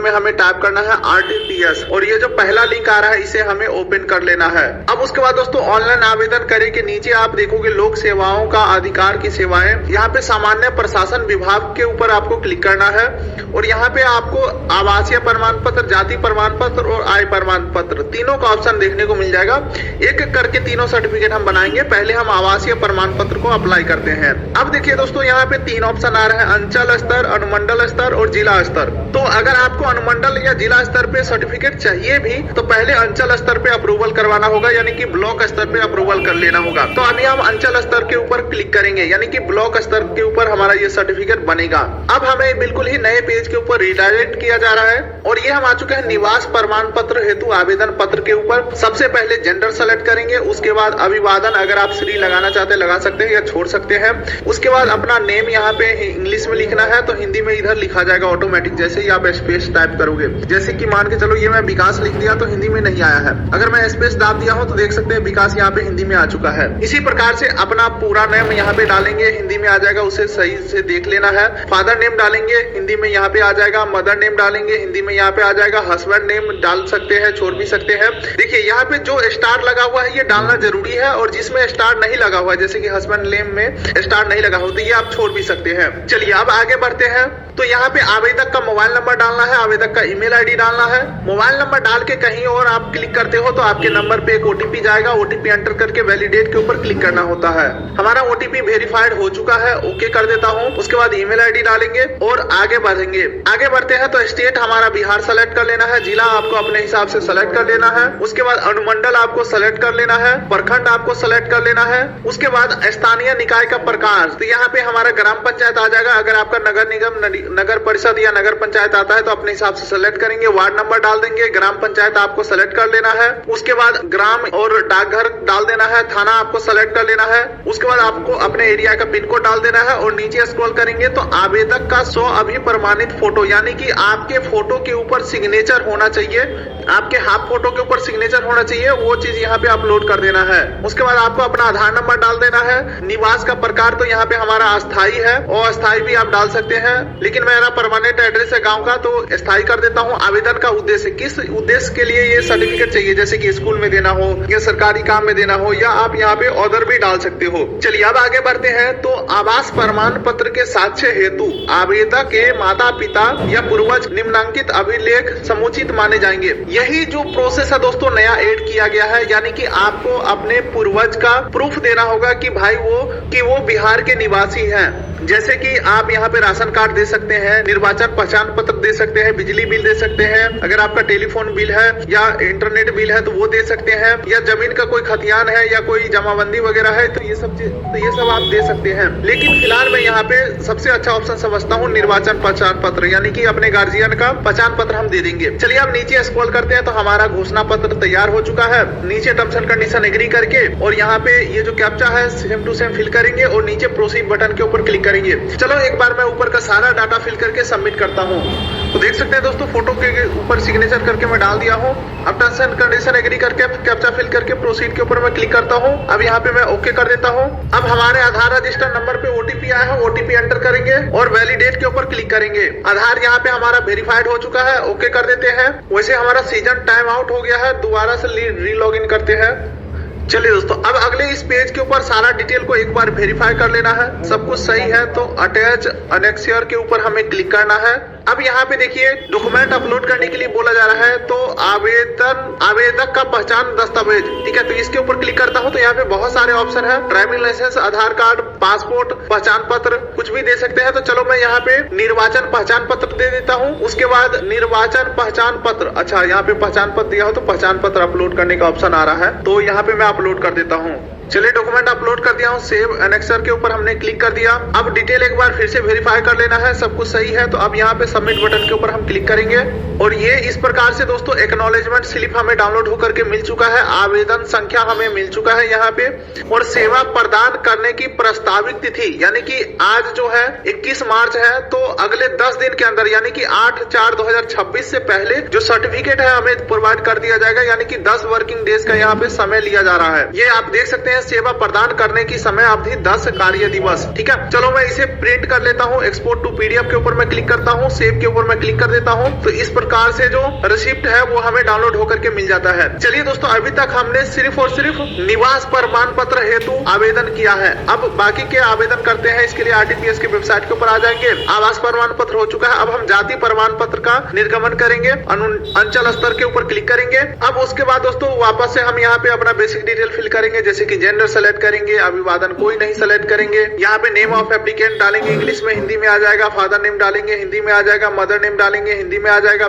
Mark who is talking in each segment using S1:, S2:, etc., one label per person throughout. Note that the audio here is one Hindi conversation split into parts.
S1: में हमें टाइप करना है RTPS और ये जो पहला लिंक आ रहा है इसे हमें ओपन कर लेना है। अब उसके बाद दोस्तों ऑनलाइन आवेदन करने के नीचे आप देखोगे लोक सेवाओं का अधिकार की सेवाएं, यहाँ पे सामान्य प्रशासन विभाग के ऊपर आपको क्लिक करना है और यहाँ पे आपको आवासीय प्रमाण पत्र, जाति प्रमाण पत्र और आय प्रमाण पत्र तीनों का ऑप्शन देखने को मिल जाएगा। एक करके तीनों सर्टिफिकेट हम बनाएंगे। पहले हम आवासीय प्रमाण पत्र को अप्लाई करते हैं। अब देखिए दोस्तों यहाँ पे 3 ऑप्शन आ रहे हैं, अंचल स्तर, अनुमंडल स्तर और जिला स्तर। तो अगर आपको अनुमंडल या जिला स्तर पे सर्टिफिकेट चाहिए भी तो पहले अंचल स्तर पे अप्रूवल करवाना होगा, यानी कि ब्लॉक स्तर पे अप्रूवल कर लेना होगा। तो अभी हम अंचल स्तर के ऊपर क्लिक करेंगे, यानी कि ब्लॉक स्तर के ऊपर हमारा ये सर्टिफिकेट बनेगा। अब हमें बिल्कुल ही नए पेज के ऊपर रिडायरेक्ट किया जा रहा है और ये हम आ चुके हैं निवास प्रमाण पत्र हेतु आवेदन पत्र के ऊपर। सबसे पहले जेंडर सेलेक्ट करेंगे, उसके बाद अभिवादन, अगर आप श्री लगाना चाहते हैं लगा सकते हैं या छोड़ सकते हैं। उसके बाद अपना नेम यहाँ पे इंग्लिश में लिखना है तो हिंदी में इधर लिखा जाएगा ऑटोमेटिक, जैसे ही आप स्पेस टाइप करोगे। जैसे कि मान के चलो ये मैं विकास लिख दिया तो हिंदी में नहीं आया है, अगर मैं स्पेस दाब दिया हूँ तो देख सकते हैं विकास यहाँ पे हिंदी में आ चुका है। इसी प्रकार से अपना पूरा नेम यहाँ पे डालेंगे, हिंदी में आ जाएगा, उसे सही से देख लेना है। फादर नेम डालेंगे, हिंदी में यहाँ पे आ जाएगा। मदर नेम डालेंगे, हिंदी में यहाँ पे आ जाएगा। हस्बैंड नेम डाल सकते हैं, छोड़ भी सकते हैं। देखिए यहाँ पे जो स्टार लगा हुआ है ये डालना जरूरी है और जिसमें स्टार नहीं लगा हुआ है, जैसे कि हस्बैंड नेम में स्टार नहीं लगा हुआ तो ये आप छोड़ भी सकते हैं। चलिए अब आगे बढ़ते हैं। तो यहाँ पे आवेदक का मोबाइल नंबर डालना है, आवेदक का ईमेल आईडी डालना है। मोबाइल नंबर डाल के कहीं और आप क्लिक करते हो तो आपके नंबर पे एक OTP जाएगा, OTP एंटर करके वैलिडेट के ऊपर क्लिक करना होता है। हमारा OTP वेरीफाइड हो चुका है, ओके कर देता हूँ। उसके बाद ईमेल आईडी डालेंगे और आगे बढ़ेंगे। आगे बढ़ते हैं तो स्टेट हमारा बिहार सेलेक्ट कर लेना है, जिला आपको अपने हिसाब से सेलेक्ट कर लेना है। उसके बाद अनुमंडल आपको सेलेक्ट कर लेना है, प्रखंड आपको सेलेक्ट कर लेना है। उसके बाद स्थानीय निकाय का प्रकार, तो यहाँ पे हमारा ग्राम पंचायत आ जाएगा। अगर आपका नगर निगम, नगर परिषद या नगर पंचायत आता है तो अपने हिसाब से सेलेक्ट करेंगे। वार्ड नंबर डाल देंगे, ग्राम पंचायत आपको सेलेक्ट कर लेना है। उसके बाद ग्राम और डाकघर डाल देना है, थाना आपको सेलेक्ट कर लेना है। उसके बाद आपको अपने एरिया का पिन कोड डाल देना है और नीचे स्क्रॉल करेंगे तो आवेदक का 100 अभिप्रमाणित फोटो, यानी कि आपके फोटो के ऊपर सिग्नेचर होना चाहिए, आपके हाफ फोटो के ऊपर सिग्नेचर होना चाहिए, वो चीज यहाँ पे अपलोड कर देना है। उसके बाद आपको अपना आधार नंबर डाल देना है। निवास का प्रकार तो यहाँ पे हमारा अस्थाई है और अस्थाई भी आप डाल सकते हैं, लेकिन मेरा परमानेंट एड्रेस है गांव का तो स्थायी कर देता हूँ। आवेदन का उद्देश्य, किस उद्देश्य के लिए ये सर्टिफिकेट चाहिए, जैसे कि स्कूल में देना हो या सरकारी काम में देना हो, या आप यहाँ पे ऑर्डर भी डाल सकते हो। चलिए अब आगे बढ़ते हैं। तो आवास प्रमाण पत्र के साक्ष्य हेतु आवेदक के माता पिता या पूर्वज निम्नांकित अभिलेख समुचित माने जाएंगे। यही जो प्रोसेस है दोस्तों नया ऐड किया गया है, यानी कि आपको अपने पूर्वज का प्रूफ देना होगा कि भाई वो बिहार के निवासी हैं। जैसे कि आप यहाँ पे राशन कार्ड दे सकते हैं, निर्वाचन पहचान पत्र दे सकते हैं, बिजली बिल दे सकते हैं, अगर आपका टेलीफोन बिल है या इंटरनेट बिल है तो वो दे सकते हैं, या जमीन का कोई खतियान है या कोई जमाबंदी वगैरह है तो ये सब आप दे सकते हैं। लेकिन फिलहाल मैं यहाँ पे सबसे अच्छा ऑप्शन समझता हूँ निर्वाचन पहचान पत्र, यानी कि अपने गार्जियन का पहचान पत्र हम दे देंगे। चलिए अब नीचे स्क्रॉल करते हैं तो हमारा घोषणा पत्र तैयार हो चुका है। नीचे टर्म्स एंड कंडीशन एग्री करके और यहाँ पे ये जो कैप्चा है सेम टू सेम फिल करेंगे और नीचे प्रोसीड बटन के ऊपर क्लिक करेंगे। चलो एक बार मैं ऊपर का सारा डाटा फिल करके सबमिट करता हूँ। तो देख सकते हैं दोस्तों फोटो के ऊपर सिग्नेचर करके मैं डाल दिया हूँ। अब टर्म्स एंड कंडीशन एग्री करके कैप्चा फिल करके प्रोसीड के ऊपर मैं क्लिक करता हूँ। अब यहाँ पे मैं ओके कर देता हूँ। अब हमारे आधार रजिस्टर नंबर पे OTP आया है, OTP एंटर करेंगे और वैलिडेट के ऊपर क्लिक करेंगे। आधार यहाँ पे हमारा वेरीफाइड हो चुका है, ओके कर देते हैं। वैसे हमारा सीजन टाइम आउट हो गया है, दोबारा से री लॉग इन करते हैं। चलिए दोस्तों अब अगले इस पेज के ऊपर सारा डिटेल को एक बार वेरीफाई कर लेना है। सब कुछ सही है तो अटैच अनेक्सियर के ऊपर हमें क्लिक करना है। अब यहाँ पे देखिए डॉक्यूमेंट अपलोड करने के लिए बोला जा रहा है तो आवेदक का पहचान दस्तावेज, ठीक है, तो इसके ऊपर क्लिक करता हूँ तो यहाँ पे बहुत सारे ऑप्शन है, ड्राइविंग लाइसेंस, आधार कार्ड, पासपोर्ट, पहचान पत्र, कुछ भी दे सकते हैं। तो चलो मैं यहाँ पे निर्वाचन पहचान पत्र दे देता हूँ। उसके बाद निर्वाचन पहचान पत्र, अच्छा यहाँ पे पहचान पत्र दिया हो तो पहचान पत्र अपलोड करने का ऑप्शन आ रहा है, तो यहाँ पे मैं अपलोड कर देता हूँ। चलिए डॉक्यूमेंट अपलोड कर दिया हूँ, सेव एनेक्सर के ऊपर हमने क्लिक कर दिया। अब डिटेल एक बार फिर से वेरीफाई कर लेना है, सब कुछ सही है तो अब यहाँ पे सबमिट बटन के ऊपर हम क्लिक करेंगे और ये इस प्रकार से दोस्तों एक्नॉलेजमेंट स्लिप हमें डाउनलोड होकर के मिल चुका है, आवेदन संख्या हमें मिल चुका है यहाँ पे, और सेवा प्रदान करने की प्रस्तावित तिथि यानी कि आज जो है 21 मार्च है, तो अगले 10 दिन के अंदर यानी कि 8/4/2026 से पहले जो सर्टिफिकेट है हमें प्रोवाइड कर दिया जाएगा, यानी कि 10 वर्किंग डेज का यहाँ पे समय लिया जा रहा है। ये आप देख सकते हैं हैं सेवा प्रदान करने की समय अवधि 10 कार्य दिवस। ठीक है, चलो मैं इसे प्रिंट कर लेता हूँ। एक्सपोर्ट टू पीडीएफ के ऊपर मैं क्लिक करता हूँ, सेव के ऊपर मैं क्लिक कर देता हूँ। तो इस प्रकार से जो रिसिप्ट है वो हमें डाउनलोड होकर के मिल जाता है। चलिए दोस्तों, अभी तक हमने सिर्फ और सिर्फ निवास प्रमाण पत्र हेतु आवेदन किया है। अब बाकी के आवेदन करते हैं। इसके लिए आरटीपीएस की वेबसाइट के ऊपर आ जाएंगे। आवास प्रमाण पत्र हो चुका है। अब हम जाति प्रमाण पत्र का निर्गमन करेंगे, अंचल स्तर के ऊपर क्लिक करेंगे। अब उसके बाद दोस्तों वापस से हम यहाँ पे अपना बेसिक डिटेल फिल करेंगे, जैसे कि जेंडर सेलेक्ट करेंगे, अभिवादन कोई नहीं सेलेक्ट करेंगे। यहाँ पे नेम ऑफ एप्लीकेंट डालेंगे, इंग्लिश में, हिंदी में आ जाएगा। फादर नेम डालेंगे, हिंदी में आ जाएगा। मदर नेम डालेंगे, हिंदी में आ जाएगा।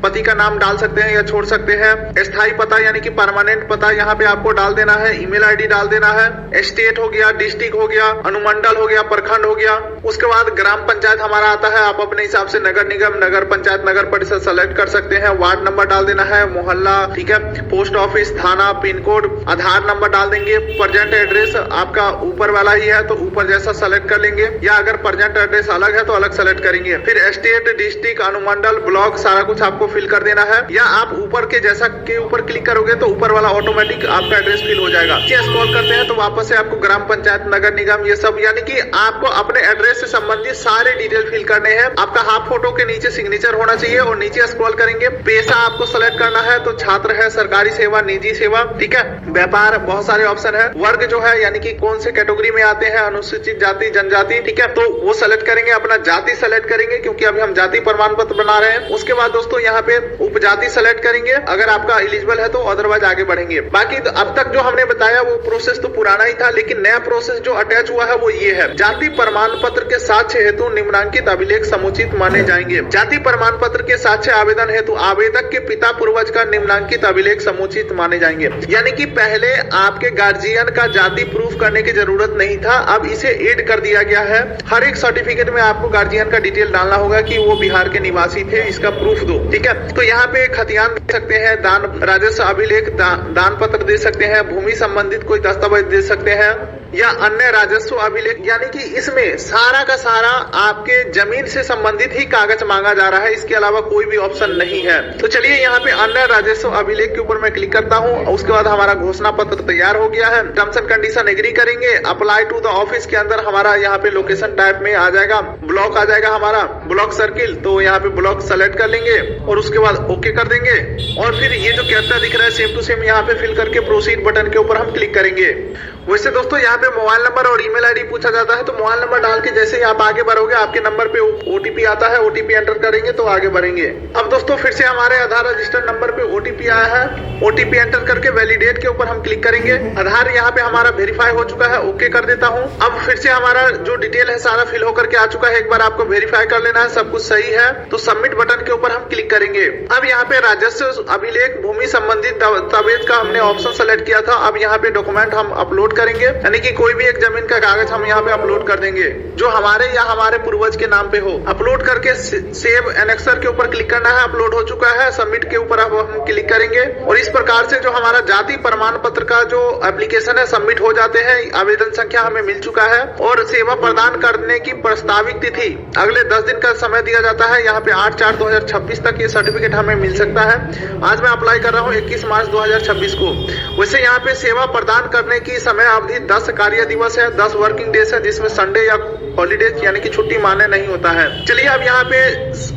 S1: पति का नाम डाल सकते हैं या छोड़ सकते हैं। स्थायी पता यानी कि परमानेंट पता यहाँ पे आपको डाल देना है। ईमेल आईडी डाल देना है। स्टेट हो गया, डिस्ट्रिक्ट हो गया, अनुमंडल हो गया, प्रखंड हो गया। उसके बाद ग्राम पंचायत हमारा आता है। आप अपने हिसाब से नगर निगम, नगर पंचायत, नगर परिषद सेलेक्ट कर सकते हैं। वार्ड नंबर डाल देना है, मोहल्ला, ठीक है, पोस्ट ऑफिस, थाना, पिन कोड, आधार नंबर डाल देंगे। प्रेजेंट एड्रेस आपका ऊपर वाला ही है तो ऊपर जैसा सेलेक्ट कर लेंगे, या अगर प्रेजेंट एड्रेस अलग है तो अलग सेलेक्ट करेंगे। फिर स्टेट, डिस्ट्रिक्ट, अनुमंडल, ब्लॉक सारा कुछ आपको फिल कर देना है। या आप ऊपर के जैसा के ऊपर क्लिक करोगे तो ऊपर वाला ऑटोमेटिक आपका एड्रेस फिल हो जाएगा। स्क्रॉल करते हैं तो वापस से आपको ग्राम पंचायत, नगर निगम, ये सब यानी कि आपको अपने एड्रेस से संबंधित सारे डिटेल फिल करने हैं। आपका हाफ फोटो के नीचे सिग्नेचर होना चाहिए और नीचे स्क्रॉल करेंगे। पेशा आपको सेलेक्ट करना है तो छात्र है, सरकारी सेवा, निजी सेवा, ठीक है, व्यापार, बहुत सारे ऑप्शन है। वर्ग जो है यानी कि कौन से कैटेगरी में आते हैं, अनुसूचित जाति, जनजाति, ठीक है, तो वो सेलेक्ट करेंगे। अपना जाति सेलेक्ट करेंगे क्योंकि अभी हम जाति प्रमाण पत्र बना रहे हैं। उसके बाद दोस्तों यहाँ पे उपजाति सेलेक्ट करेंगे अगर आपका एलिजिबल है तो, अदरवाइज आगे बढ़ेंगे। बाकी तो अब तक जो हमने बताया वो प्रोसेस तो पुराना ही था, लेकिन नया प्रोसेस जो अटैच हुआ है वो ये है। जाति प्रमाण पत्र के साक्ष्य हेतु निम्नांकित अभिलेख समुचित माने जाएंगे। जाति प्रमाण पत्र के साक्ष्य आवेदन हेतु आवेदक के पिता पूर्वज का निम्नांकित अभिलेख समुचित माने जाएंगे। यानी कि पहले आपके गार्जियन का जाति प्रूफ करने की जरूरत नहीं था, अब इसे ऐड कर दिया गया है। हर एक सर्टिफिकेट में आपको गार्जियन का डिटेल डालना होगा कि वो बिहार के निवासी थे, इसका प्रूफ दो, ठीक है। तो यहाँ पे खतियान दे सकते हैं, दान, राजस्व अभिलेख, दान पत्र दे सकते हैं, भूमि संबंधित कोई दस्तावेज दे सकते हैं, या अन्य राजस्व अभिलेख। यानी कि इसमें सारा का सारा आपके जमीन से संबंधित ही कागज मांगा जा रहा है, इसके अलावा कोई भी ऑप्शन नहीं है। तो चलिए यहाँ पे अन्य राजस्व अभिलेख के ऊपर मैं क्लिक करता हूँ। उसके बाद हमारा घोषणा पत्र तैयार हो गया है। टर्म्स एंड कंडीशन एग्री करेंगे। अप्लाई टू द ऑफिस के अंदर हमारा यहाँ पे लोकेशन टाइप में आ जाएगा, ब्लॉक आ जाएगा हमारा, ब्लॉक सर्किल, तो यहाँ पे ब्लॉक सेलेक्ट कर लेंगे और उसके बाद ओके कर देंगे। और फिर ये जो कैप्चा दिख रहा है सेम टू सेम यहाँ पे फिल करके प्रोसीड बटन के ऊपर हम क्लिक करेंगे। वैसे दोस्तों यहाँ पे मोबाइल नंबर और ईमेल आईडी पूछा जाता है, तो मोबाइल नंबर डाल के जैसे ही आप आगे बढ़ोगे आपके नंबर पे ओटीपी आता है, ओटीपी एंटर करेंगे तो आगे बढ़ेंगे। अब दोस्तों फिर से हमारे आधार रजिस्टर्ड नंबर पे ओटीपी आया है, ओटीपी एंटर करके वैलिडेट के ऊपर हम क्लिक करेंगे। आधार यहाँ पे हमारा वेरीफाई हो चुका है, ओके कर देता हूँ। अब फिर से हमारा जो डिटेल है सारा फिल होकर के आ चुका है। एक बार आपको वेरीफाई कर लेना है सब कुछ सही है तो सबमिट बटन के ऊपर हम क्लिक करेंगे। अब यहाँ पे राजस्व अभिलेख, भूमि संबंधित दस्तावेज का हमने ऑप्शन सेलेक्ट किया था। अब यहाँ पे डॉक्यूमेंट हम अपलोड करेंगे, यानी कि कोई भी एक जमीन का कागज हम यहाँ पे अपलोड कर देंगे जो हमारे या हमारे पूर्वज के नाम पे हो। अपलोड करके सेव एनेक्सर के ऊपर क्लिक करना है। अपलोड हो चुका है, सबमिट के ऊपर अब हम क्लिक करेंगे और इस प्रकार से जो हमारा जाति प्रमाण पत्र का जो एप्लीकेशन है सबमिट हो जाते हैं। आवेदन संख्या हमें मिल चुका है और सेवा प्रदान करने की प्रस्तावित तिथि अगले 10 दिन का समय दिया जाता है। यहाँ पे 8/4/2026 तक ये सर्टिफिकेट हमें मिल सकता है। आज मैं अप्लाई कर रहा हूँ 21 मार्च 2026 को। वैसे यहाँ पे सेवा प्रदान करने की समय अवधि 10 कार्य दिवस है, 10 वर्किंग डेज है, जिसमें संडे या हॉलीडेज यानी कि छुट्टी मान्य नहीं होता है। चलिए अब यहाँ पे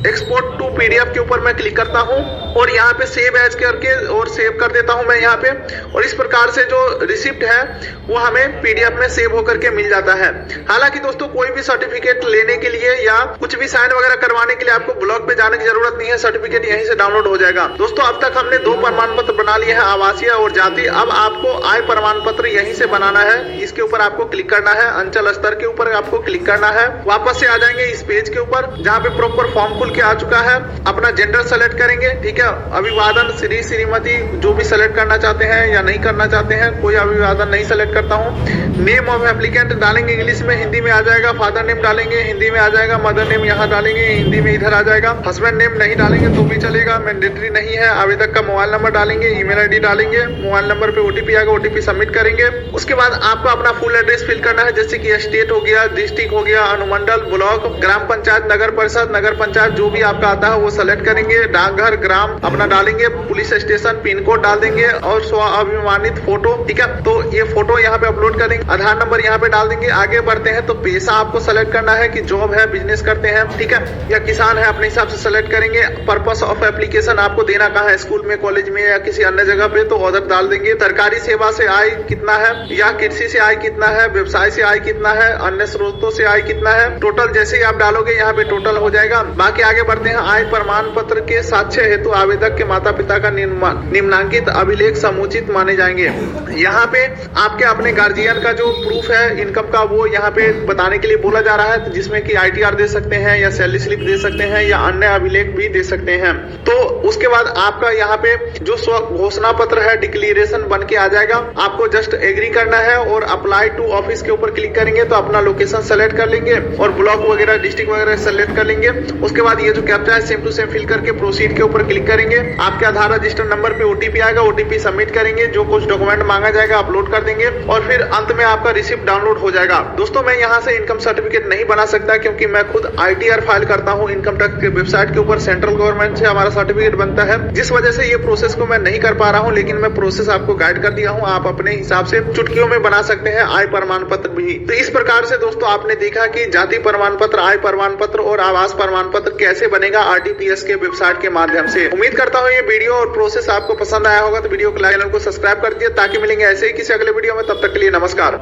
S1: एक्सपोर्ट टू पीडीएफ के ऊपर मैं क्लिक करता हूँ और यहाँ पे सेव एज करके और सेव कर देता हूँ मैं यहाँ पे। और इस प्रकार से जो रिसिप्ट है वो हमें पीडीएफ में सेव होकर के मिल जाता है। हालांकि दोस्तों कोई भी सर्टिफिकेट लेने के लिए या कुछ भी साइन वगैरह करवाने के लिए आपको ब्लॉक पे जाने की जरूरत नहीं है, सर्टिफिकेट यहीं से डाउनलोड हो जाएगा। दोस्तों अब तक हमने 2 प्रमाण पत्र बना लिए हैं, आवासीय और जाति। अब आपको आय प्रमाण पत्र यहीं से बनाना है। इसके ऊपर आपको क्लिक करना है, अंचल स्तर के ऊपर आपको क्लिक करना है। वापस से आ जाएंगे इस पेज के ऊपर जहाँ पे प्रॉपर फॉर्म खुल के आ चुका है। अपना जेंडर सेलेक्ट करेंगे, ठीक है, अभिवादन श्री श्रीमती जो भी सेलेक्ट करना चाहते हैं या नहीं करना चाहते हैं, कोई अभिवादन नहीं सेलेक्ट करता हूँ। नेम ऑफ एप्लीकेंट डालेंगे, इंग्लिश में, हिंदी में आ जाएगा। फादर नेम डालेंगे, हिंदी में आ जाएगा। मदर नेम यहाँ डालेंगे, हिंदी में इधर आ जाएगा। हस्बैंड नेम नहीं डालेंगे तो भी चलेगा, मैंडेटरी नहीं है। आवेदक का मोबाइल नंबर डालेंगे, ईमेल आईडी डालेंगे, मोबाइल नंबर पे ओटीपी आएगा, ओटीपी सबमिट करेंगे। उसके बाद आपको अपना फुल एड्रेस फिल करना है, जैसे कि स्टेट हो गया, डिस्ट्रिक्ट हो गया, अनुमंडल, ब्लॉक, ग्राम पंचायत, नगर परिषद, नगर पंचायत, जो भी आपका आता है वो सेलेक्ट करेंगे। डाकघर, ग्राम अपना डालेंगे, पुलिस स्टेशन, पिन कोड डाल देंगे और स्वाभिमानित फोटो, ठीक है। तो ये फोटो यहाँ पे अपलोड करेंगे, आधार नंबर यहाँ पे डाल देंगे। आगे बढ़ते हैं तो पेशा आपको सेलेक्ट करना है कि जॉब है, बिजनेस करते हैं, ठीक है, या किसान है, अपने हिसाब से सेलेक्ट करेंगे। पर्पस ऑफ एप्लीकेशन आपको देना कहाँ है, स्कूल में, कॉलेज में या किसी अन्य जगह पे, तो उधर डाल देंगे। सरकारी सेवा से आय कितना है या कृषि से आय कितना है, व्यवसाय से आय कितना है, अन्य स्रोतों से आय कितना है, टोटल जैसे ही आप डालोगे यहाँ पे टोटल हो जाएगा। बाकी आगे बढ़ते हैं। आय प्रमाण पत्र के साक्ष्य हेतु आवेदक के माता पिता का निम्नांकित अभिलेख समुचित माने जाएंगे। यहाँ पे आपके अपने गार्जियन का जो प्रूफ है इनकम का वो यहाँ पे बताने के लिए बोला जा रहा है, जिसमें कि ITR दे सकते हैं या सैलरी स्लिप दे सकते हैं या अन्य अभिलेख भी दे सकते हैं। तो उसके बाद आपका यहाँ पे जो स्व घोषणा पत्र है, डिक्लेरेशन बन के आ जाएगा। आपको जस्ट एग्री करना है और अप्लाई टू ऑफिस के ऊपर क्लिक करेंगे तो अपना लोकेशन सेलेक्ट कर लेंगे और ब्लॉक वगैरह, डिस्ट्रिक्ट वगैरह सेलेक्ट कर लेंगे। उसके बाद ये जो कैप्चा है सेम टू सेम फिल करके प्रोसीड के ऊपर क्लिक करेंगे। आपके आधार रजिस्टर नंबर पे OTP आएगा, OTP सबमिट करेंगे, जो कुछ डॉक्यूमेंट मांगा जाएगा अपलोड कर देंगे और फिर अंत में आपका रिसिप्ट डाउनलोड हो जाएगा। दोस्तों मैं यहाँ से इनकम सर्टिफिकेट नहीं बना सकता क्योंकि मैं खुद ITR फाइल करता हूँ इनकम टैक्स के वेबसाइट के ऊपर, सेंट्रल गवर्नमेंट से हमारा सर्टिफिकेट बनता है, जिस वजह से ये प्रोसेस को मैं नहीं कर पा रहा हूँ। लेकिन मैं प्रोसेस आपको गाइड कर दिया हूँ, आप अपने हिसाब से चुटकियों में बना सकते हैं आय प्रमाण पत्र भी। तो इस प्रकार से दोस्तों आपने देखा कि जाति प्रमाण पत्र, आय प्रमाण पत्र और आवास प्रमाण पत्र कैसे बनेगा RTPS के वेबसाइट के माध्यम से। उम्मीद करता हूँ ये वीडियो और प्रोसेस आपको पसंद आया होगा, तो वीडियो को लाइक, चैनल को सब्सक्राइब कर दिए ताकि मिलेंगे ऐसे ही किसी अगले वीडियो में। तब तक के लिए नमस्कार।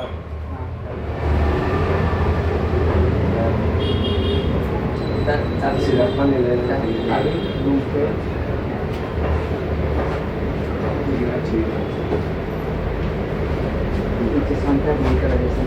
S2: संख्या नहीं करा जैसे